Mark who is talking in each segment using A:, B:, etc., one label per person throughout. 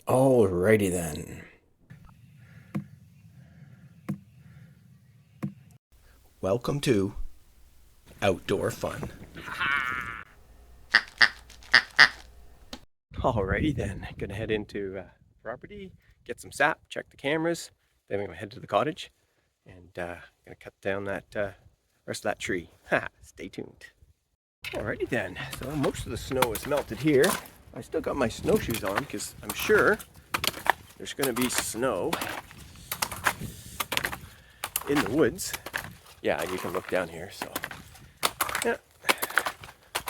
A: Alrighty then. Welcome to Outdoor Fun. Alrighty then. Gonna head into property, get some sap, check the cameras. Then I'm gonna head to the cottage and gonna cut down that rest of that tree. Stay tuned. Alrighty then. So most of the snow is melted here. I still got my snowshoes on because I'm sure there's gonna be snow in the woods. Yeah, you can look down here. So yeah.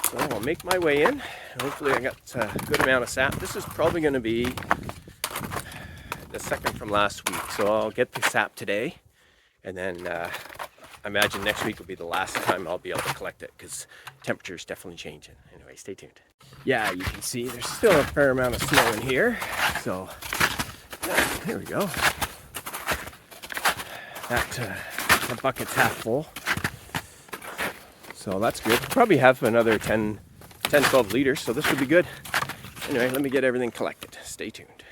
A: So I'll make my way in. Hopefully I got a good amount of sap. This is probably going to be the second from last week. So I'll get the sap today. And then I imagine next week will be the last time I'll be able to collect it because temperature's definitely changing. Anyway, stay tuned. Yeah, you can see there's still a fair amount of snow in here. So yeah, there we go. That bucket's half full. So that's good. Probably have another 12 liters, so this will be good. Anyway, let me get everything collected. Stay tuned.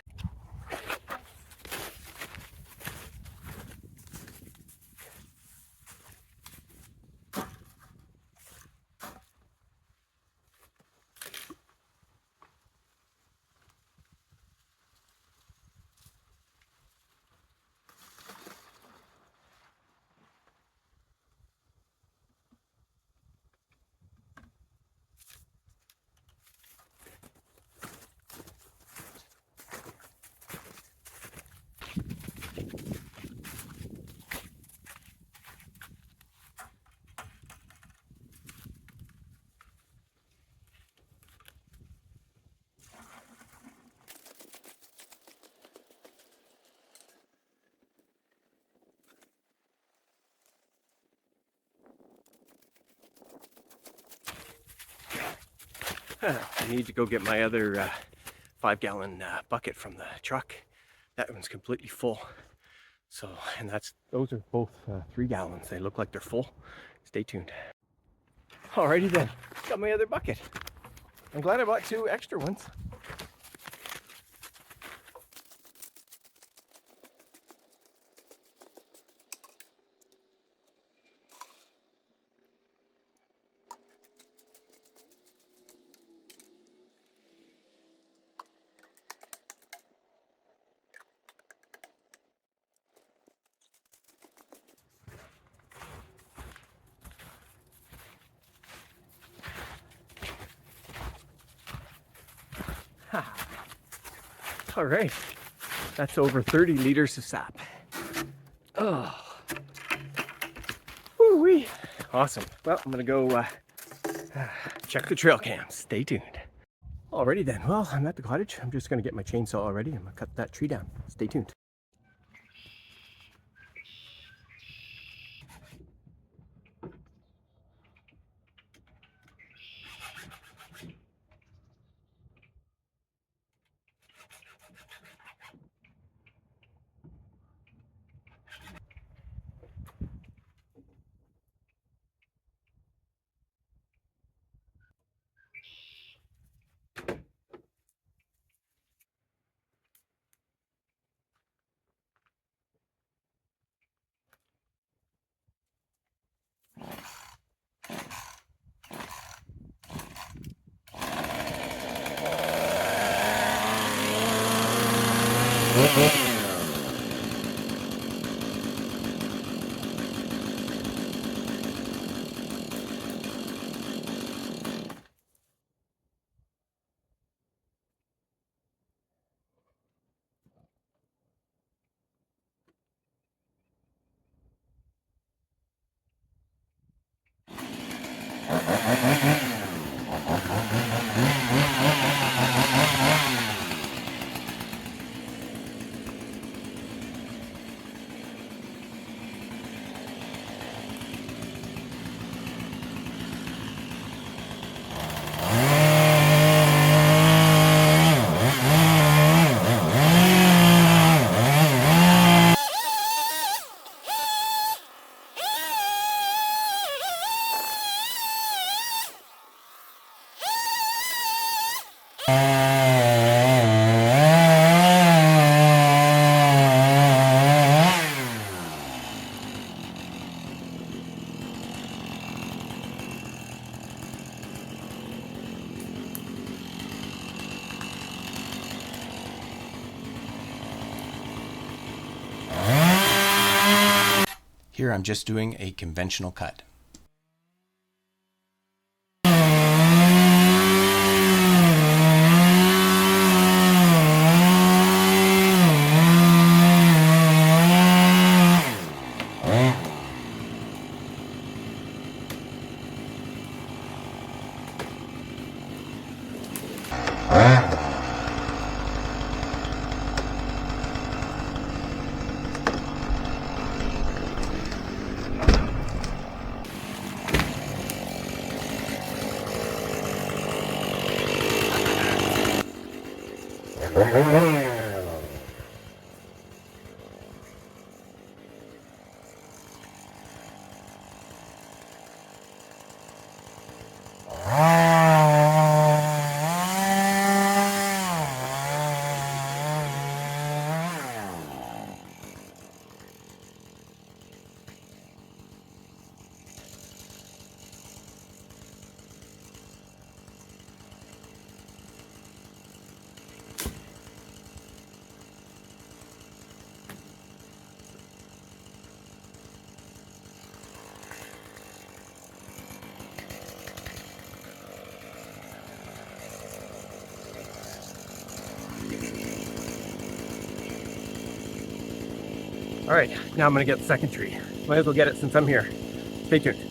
A: I need to go get my other 5-gallon bucket from the truck. That one's completely full. So, and those are both 3 gallons. They look like they're full. Stay tuned. Alrighty then, got my other bucket. I'm glad I bought 2 extra ones. All right, that's over 30 liters of sap. Oh, woo-wee. Awesome. Well, I'm gonna go check the trail cams. Stay tuned. Alrighty then. Well, I'm at the cottage. I'm just gonna get my chainsaw already. I'm gonna cut that tree down. Stay tuned. Here I'm just doing a conventional cut. All right, now I'm gonna get the second tree. Might as well get it since I'm here. Stay tuned.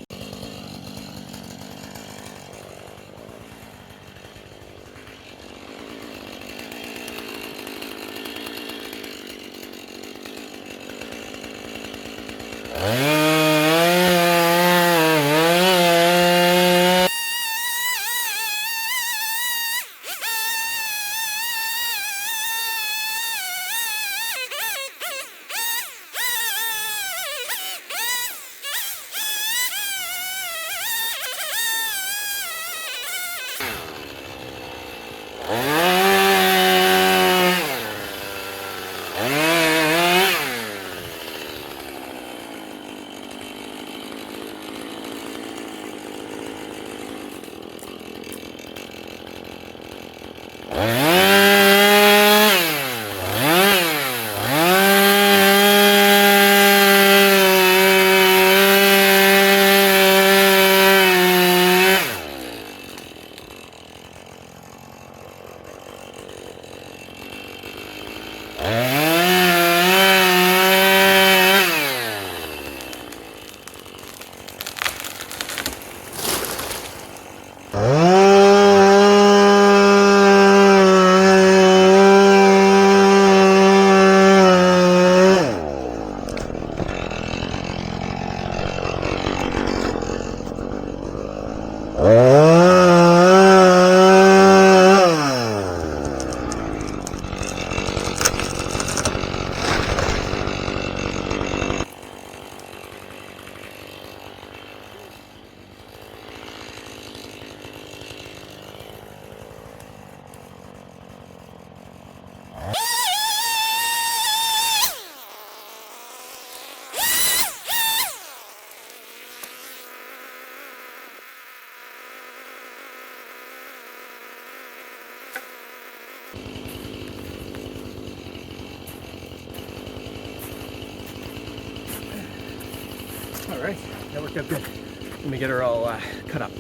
A: All right, that worked out good. Let me get her all cut up.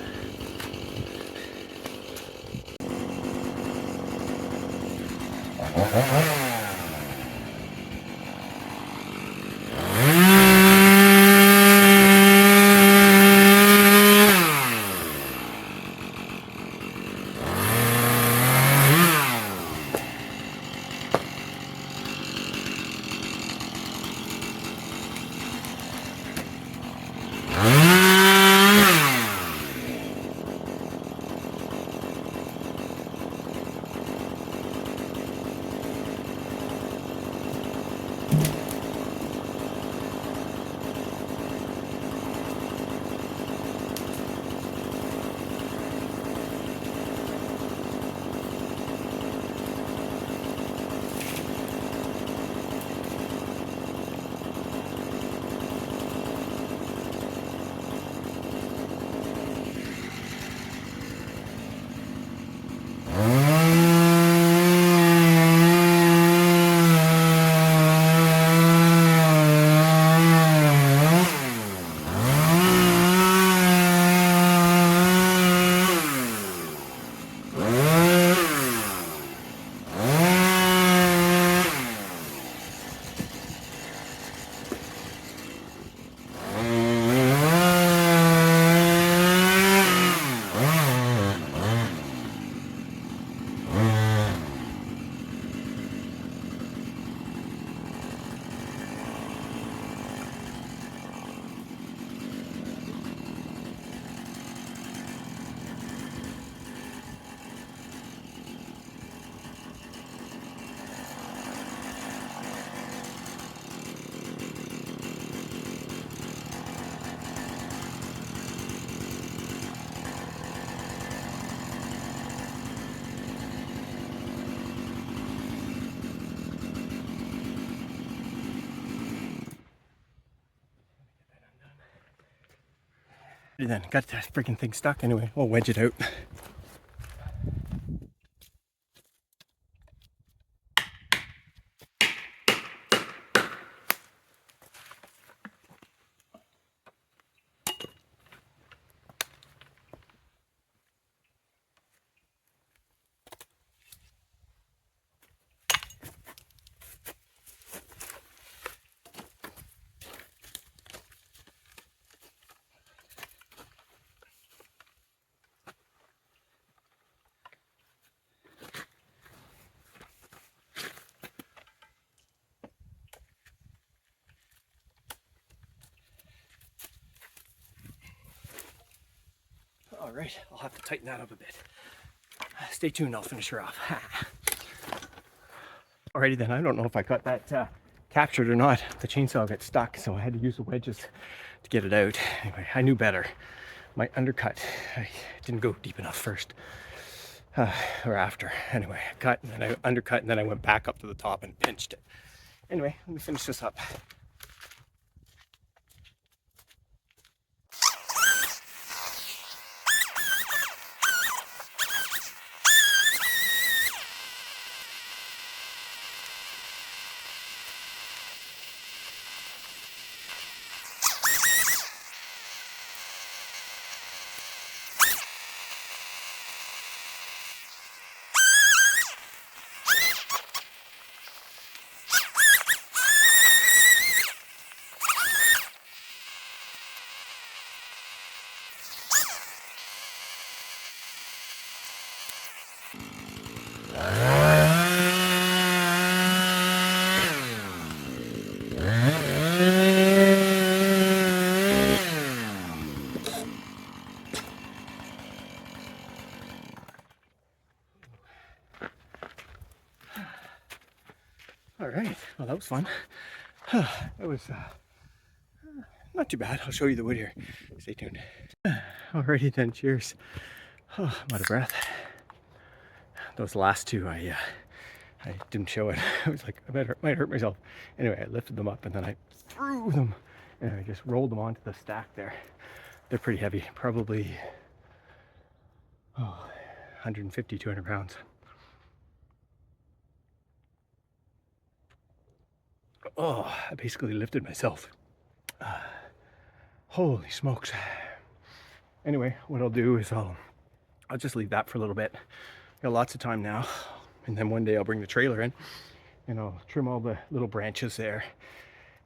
A: Then got that freaking thing stuck. Anyway, we'll wedge it out. All right, I'll have to tighten that up a bit. Stay tuned, I'll finish her off. Alrighty then, I don't know if I got that captured or not. The chainsaw got stuck, so I had to use the wedges to get it out. Anyway, I knew better. My undercut, I didn't go deep enough first, or after. Anyway, I cut and then I undercut and then I went back up to the top and pinched it. Anyway, let me finish this up. All right, well that was fun. It was not too bad. I'll show you the wood here. Stay tuned. Alrighty then, cheers. Oh, I'm out of breath. Those last two, I didn't show it. I was like, I might hurt myself. Anyway, I lifted them up and then I threw them and I just rolled them onto the stack there. They're pretty heavy, probably 150, 200 pounds. Oh, I basically lifted myself. Holy smokes. Anyway, what I'll do is I'll just leave that for a little bit. Got lots of time now. And then one day I'll bring the trailer in and I'll trim all the little branches there.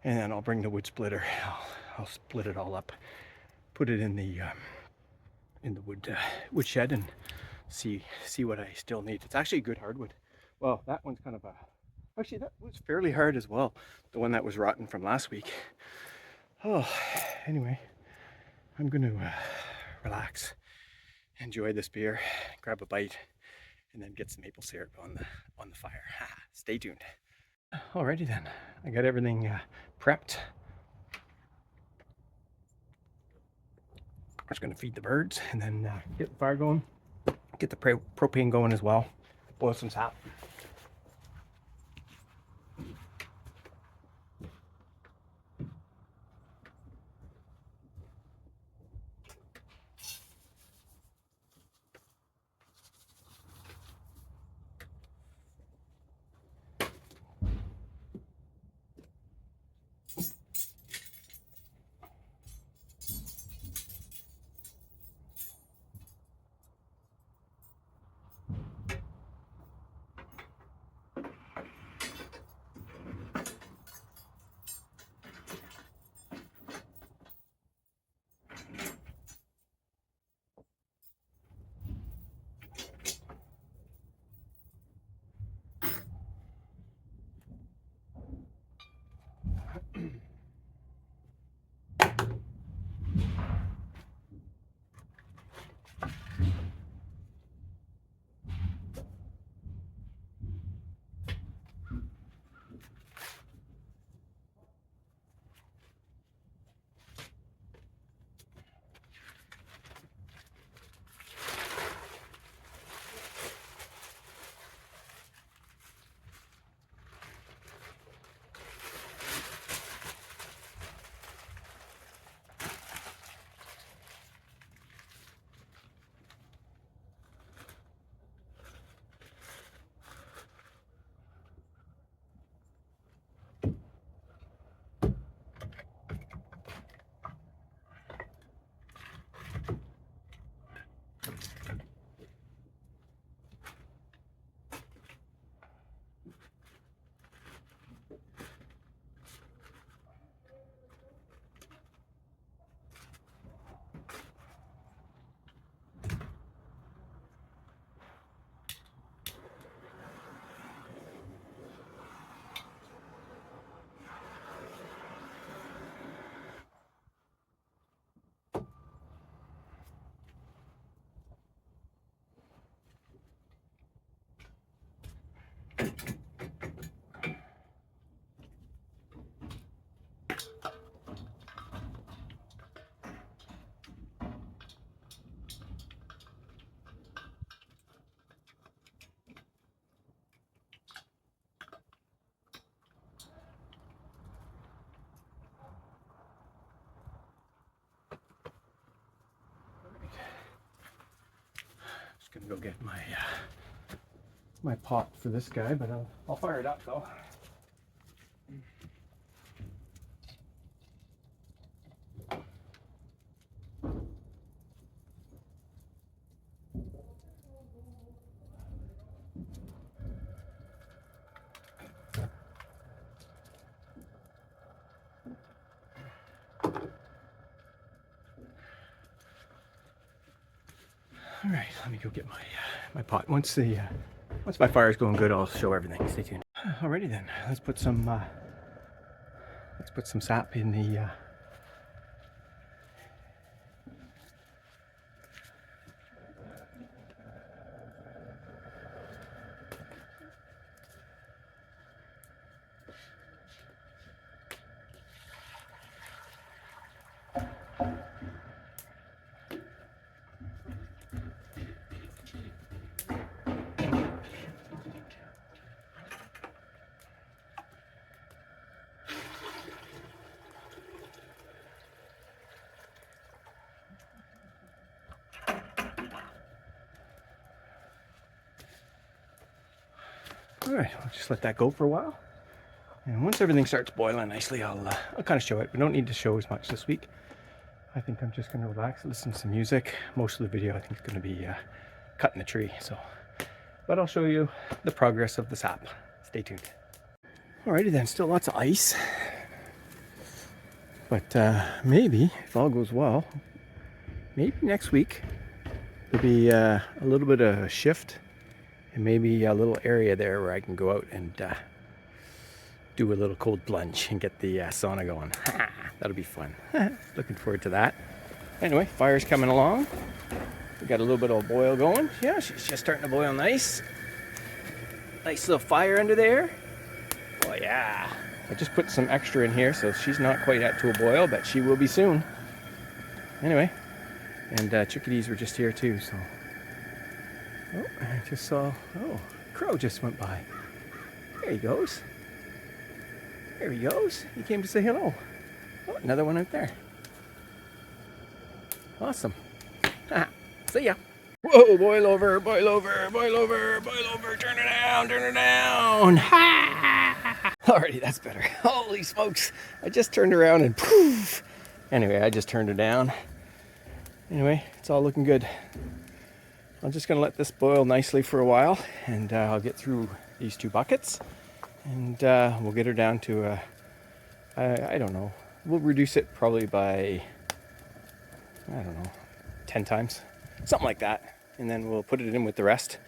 A: And then I'll bring the wood splitter. I'll split it all up, put it in the wood shed and see what I still need. It's actually good hardwood. Well, that one's kind of actually that was fairly hard as well. The one that was rotten from last week. Oh, anyway, I'm going to relax, enjoy this beer, grab a bite, and then get some maple syrup on the fire. Stay tuned. Alrighty then, I got everything prepped. I'm just going to feed the birds and then get the fire going, get the propane going as well, boil some sap. just gonna go get my my pot for this guy, but I'll fire it up though. All right, let me go get my pot. Once my fire's going good, I'll show everything. Stay tuned. Alrighty then, let's put some sap in the. All right, I'll just let that go for a while. And once everything starts boiling nicely, I'll kind of show it. We don't need to show as much this week. I think I'm just going to relax, listen to some music. Most of the video I think is going to be cutting the tree. But I'll show you the progress of the sap. Stay tuned. Alrighty then, still lots of ice. But maybe, if all goes well, maybe next week there'll be a little bit of a shift. And maybe a little area there where I can go out and do a little cold plunge and get the sauna going. That'll be fun. Looking forward to that. Anyway, fire's coming along. We got a little bit of boil going. Yeah, she's just starting to boil nice. Nice little fire under there. Oh yeah. I just put some extra in here, so she's not quite at to a boil, but she will be soon. Anyway, and chickadees were just here too, so. Oh, I just saw, oh, crow just went by. There he goes. There he goes. He came to say hello. Oh, another one out there. Awesome. See ya. Whoa, boil over, boil over, boil over, boil over. Turn it down, turn it down. Ha! Alrighty, that's better. Holy smokes. I just turned around and poof. Anyway, I just turned it down. Anyway, it's all looking good. I'm just going to let this boil nicely for a while, and I'll get through these 2 buckets, and we'll get her down to, I don't know, we'll reduce it probably by, I don't know, 10 times, something like that, and then we'll put it in with the rest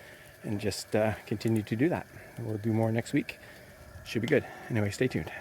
A: and just continue to do that. We'll do more next week. Should be good. Anyway, stay tuned.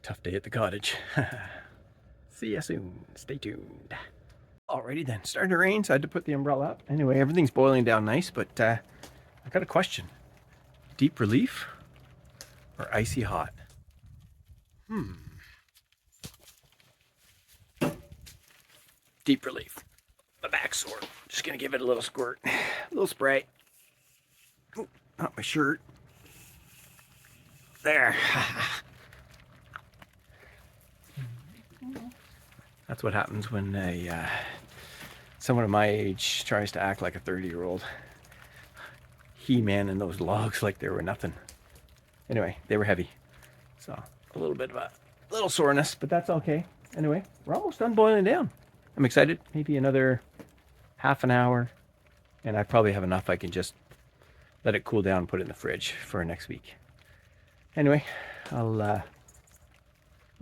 A: Tough day at the cottage. See ya soon. Stay tuned. Alrighty then, starting to rain, so I had to put the umbrella up. Anyway, everything's boiling down nice, but I got a question. Deep relief or icy hot? Deep relief. My back's sore. Just gonna give it a little squirt. A little spray. Ooh, not my shirt. There. That's what happens when someone of my age tries to act like a 30-year-old. He-man in those logs like they were nothing. Anyway, they were heavy. So a little bit of a little soreness, but that's okay. Anyway, we're almost done boiling down. I'm excited. Maybe another half an hour. And I probably have enough. I can just let it cool down and put it in the fridge for next week. Anyway, I'm going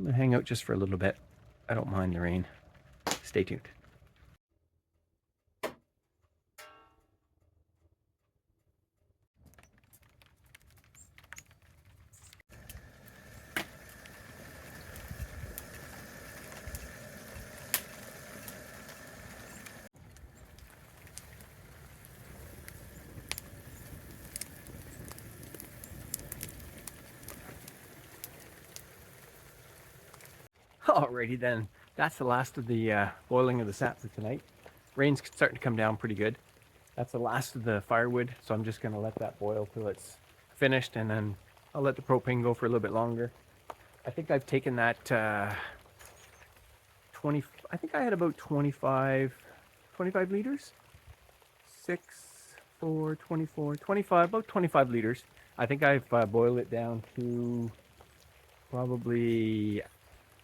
A: to hang out just for a little bit. I don't mind the rain. Stay tuned. Alrighty then, that's the last of the boiling of the sap for tonight. Rain's starting to come down pretty good. That's the last of the firewood, so I'm just going to let that boil till it's finished, and then I'll let the propane go for a little bit longer. I think I've taken that 20, I think I had about 25 liters. 6, 4, 24, 25, about 25 liters. I think I've boiled it down to probably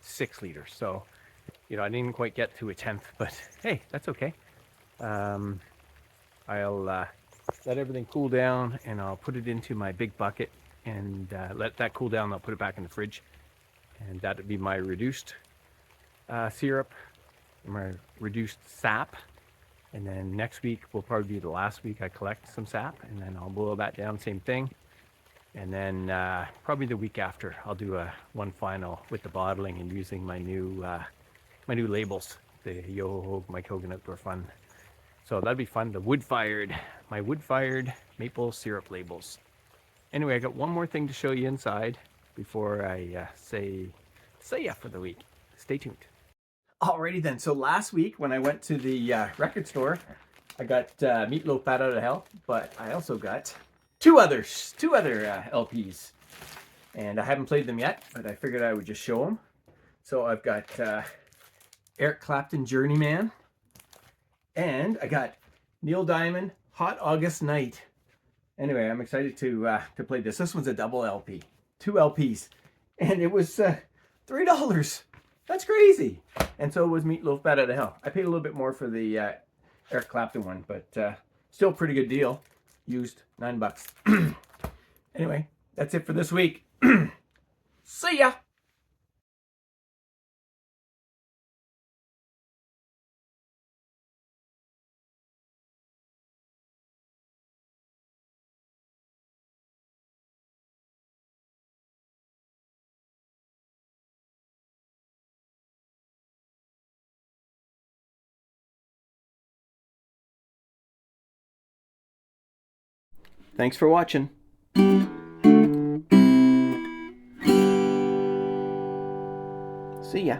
A: 6 liters. So, you know, I didn't quite get to a tenth, but hey, that's okay. I'll let everything cool down, and I'll put it into my big bucket and let that cool down. I'll put it back in the fridge, and that'll be my reduced syrup, my reduced sap. And then next week will probably be the last week I collect some sap, and then I'll boil that down, same thing. And then probably the week after, I'll do one final with the bottling and using my new labels, the Yo-Ho Mike Hogan Outdoor Fun. So that'd be fun. My wood-fired maple syrup labels. Anyway, I got one more thing to show you inside before I say ya for the week. Stay tuned. Alrighty then. So last week when I went to the record store, I got Meatloaf Bat Out of Hell, but I also got two other LPs, and I haven't played them yet, but I figured I would just show them. So I've got Eric Clapton Journeyman, and I got Neil Diamond Hot August Night. Anyway, I'm excited to play this. This one's a double LP, 2 LPs, and it was $3. That's crazy. And so was Meatloaf Bat Out of Hell. I paid a little bit more for the Eric Clapton one, but still a pretty good deal. Used $9. Anyway, that's it for this week. See ya. Thanks for watching. See ya.